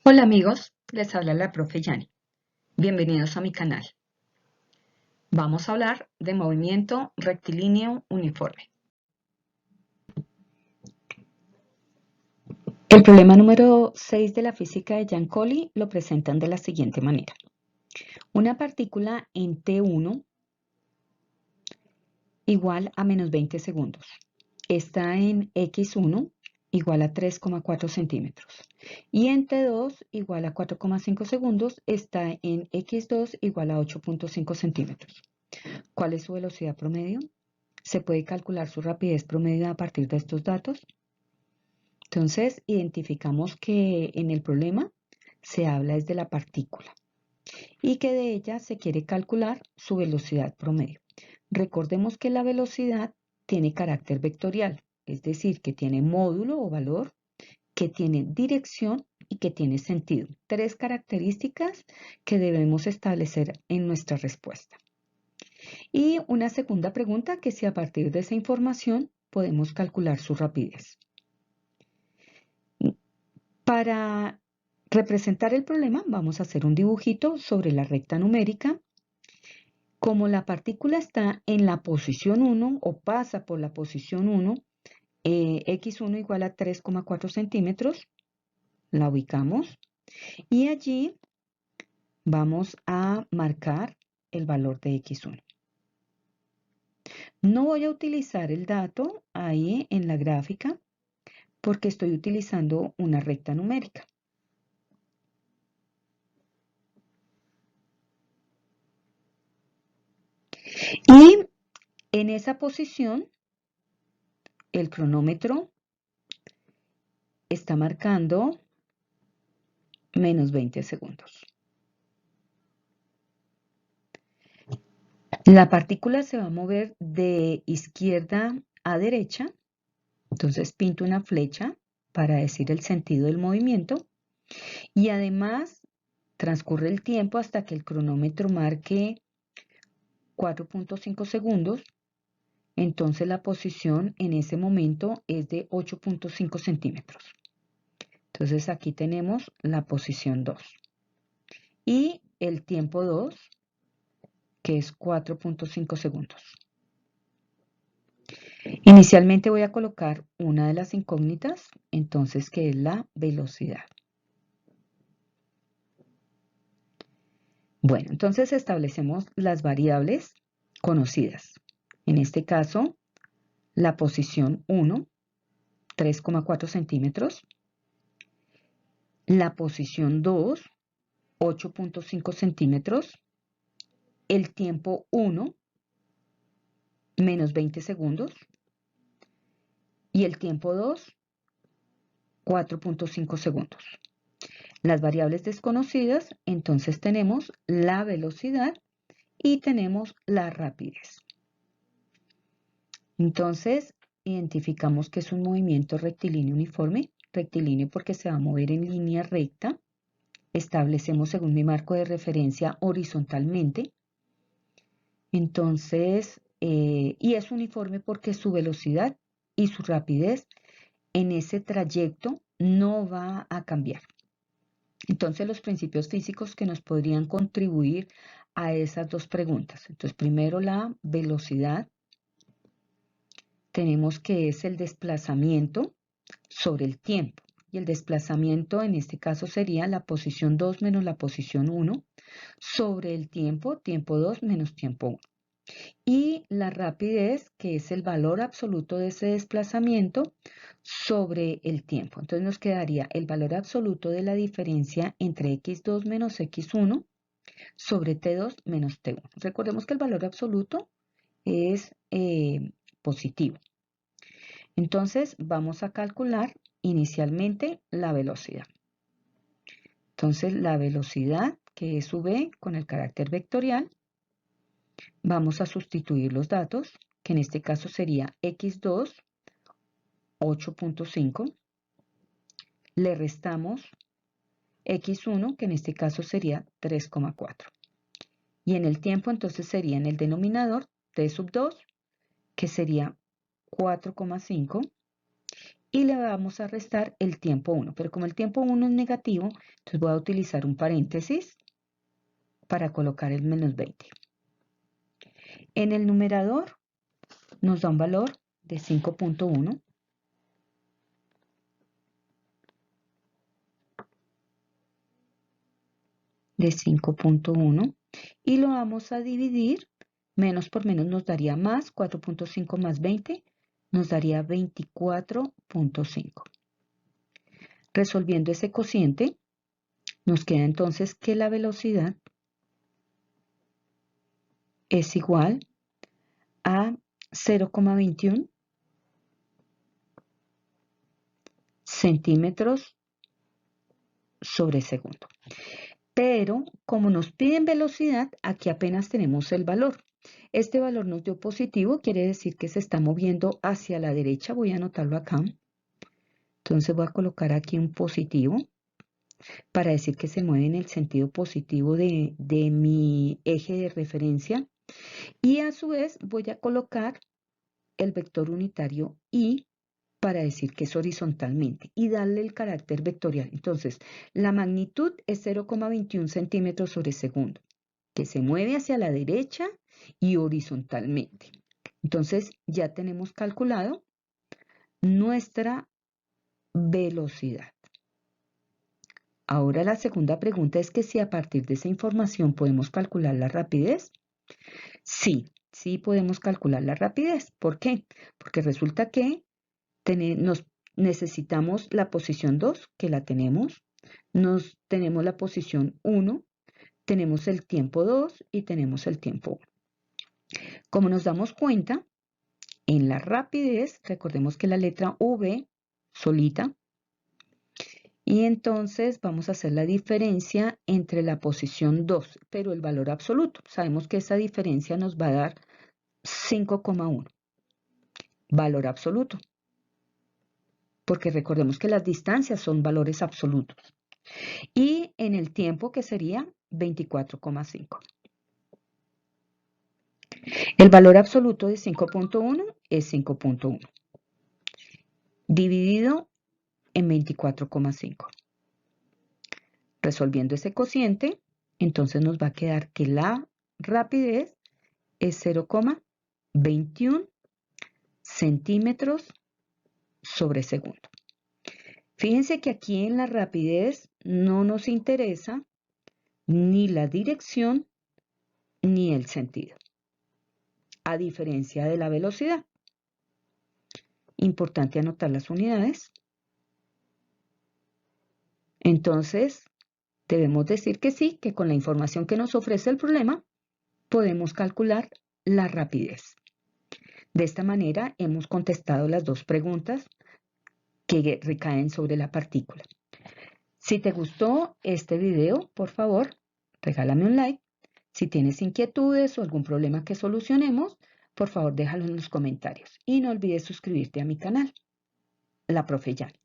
Hola amigos, les habla la profe Yani. Bienvenidos a mi canal. Vamos a hablar de movimiento rectilíneo uniforme. El problema número 6 de la física de Giancoli lo presentan de la siguiente manera. Una partícula en T1 igual a menos 20 segundos. Está en X1 igual a 3,4 centímetros. Y en T2 igual a 4,5 segundos está en X2 igual a 8,5 centímetros. ¿Cuál es su velocidad promedio? ¿Se puede calcular su rapidez promedio a partir de estos datos? Entonces, identificamos que en el problema se habla desde la partícula y que de ella se quiere calcular su velocidad promedio. Recordemos que la velocidad tiene carácter vectorial, es decir, que tiene módulo o valor, que tiene dirección y que tiene sentido. Tres características que debemos establecer en nuestra respuesta. Y una segunda pregunta, que si a partir de esa información podemos calcular su rapidez. Para representar el problema vamos a hacer un dibujito sobre la recta numérica. Como la partícula está en la posición 1 o pasa por la posición 1, x1 igual a 3,4 centímetros, la ubicamos y allí vamos a marcar el valor de x1. No voy a utilizar el dato ahí en la gráfica porque estoy utilizando una recta numérica. Y en esa posición, el cronómetro está marcando menos 20 segundos. La partícula se va a mover de izquierda a derecha, entonces pinto una flecha para decir el sentido del movimiento y además transcurre el tiempo hasta que el cronómetro marque 4,5 segundos, entonces la posición en ese momento es de 8,5 centímetros. Entonces aquí tenemos la posición 2 y el tiempo 2, que es 4,5 segundos. Inicialmente voy a colocar una de las incógnitas, entonces, que es la velocidad. Bueno, entonces establecemos las variables conocidas. En este caso, la posición 1, 3,4 centímetros. La posición 2, 8,5 centímetros. El tiempo 1, menos 20 segundos. Y el tiempo 2, 4,5 segundos. Las variables desconocidas, entonces tenemos la velocidad y tenemos la rapidez. Entonces, identificamos que es un movimiento rectilíneo uniforme, rectilíneo porque se va a mover en línea recta. Establecemos, según mi marco de referencia, horizontalmente. Entonces, y es uniforme porque su velocidad y su rapidez en ese trayecto no va a cambiar. Entonces, los principios físicos que nos podrían contribuir a esas dos preguntas. Entonces, primero la velocidad. Tenemos que es el desplazamiento sobre el tiempo. Y el desplazamiento en este caso sería la posición 2 menos la posición 1 sobre el tiempo, tiempo 2 menos tiempo 1. Y la rapidez, que es el valor absoluto de ese desplazamiento sobre el tiempo. Entonces nos quedaría el valor absoluto de la diferencia entre x2 menos x1 sobre t2 menos t1. Recordemos que el valor absoluto es positivo. Entonces vamos a calcular inicialmente la velocidad. Entonces la velocidad, que es v con el carácter vectorial, vamos a sustituir los datos, que en este caso sería x2, 8,5. Le restamos x1, que en este caso sería 3,4. Y en el tiempo entonces sería en el denominador t sub 2, que sería 4,5. y le vamos a restar el tiempo 1. Pero como el tiempo 1 es negativo, entonces voy a utilizar un paréntesis para colocar el menos 20. En el numerador nos da un valor de 5.1. De 5.1 y lo vamos a dividir, menos por menos nos daría más, 4.5 más 20 nos daría 24.5. Resolviendo ese cociente, nos queda entonces que la velocidad es igual a 0,21 centímetros sobre segundo. Pero como nos piden velocidad, aquí apenas tenemos el valor. Este valor nos dio positivo, quiere decir que se está moviendo hacia la derecha. Voy a anotarlo acá. Entonces voy a colocar aquí un positivo para decir que se mueve en el sentido positivo de mi eje de referencia. Y a su vez voy a colocar el vector unitario y para decir que es horizontalmente y darle el carácter vectorial. Entonces, la magnitud es 0,21 centímetros sobre segundo, que se mueve hacia la derecha y horizontalmente. Entonces, ya tenemos calculado nuestra velocidad. Ahora la segunda pregunta es que si a partir de esa información podemos calcular la rapidez. Sí, sí podemos calcular la rapidez. ¿Por qué? Porque resulta que necesitamos la posición 2, que la tenemos. Tenemos la posición 1, tenemos el tiempo 2 y tenemos el tiempo 1. Como nos damos cuenta, en la rapidez, recordemos que la letra V solita, y entonces vamos a hacer la diferencia entre la posición 2, pero el valor absoluto. Sabemos que esa diferencia nos va a dar 5,1. Valor absoluto. Porque recordemos que las distancias son valores absolutos. Y en el tiempo que sería 24,5. El valor absoluto de 5.1 es 5.1. Dividido en 24,5. Resolviendo ese cociente, entonces nos va a quedar que la rapidez es 0,21 centímetros sobre segundo. Fíjense que aquí en la rapidez no nos interesa ni la dirección ni el sentido, a diferencia de la velocidad. Importante anotar las unidades. Entonces, debemos decir que sí, que con la información que nos ofrece el problema, podemos calcular la rapidez. De esta manera, hemos contestado las dos preguntas que recaen sobre la partícula. Si te gustó este video, por favor, regálame un like. Si tienes inquietudes o algún problema que solucionemos, por favor, déjalo en los comentarios. Y no olvides suscribirte a mi canal, La Profe Yani.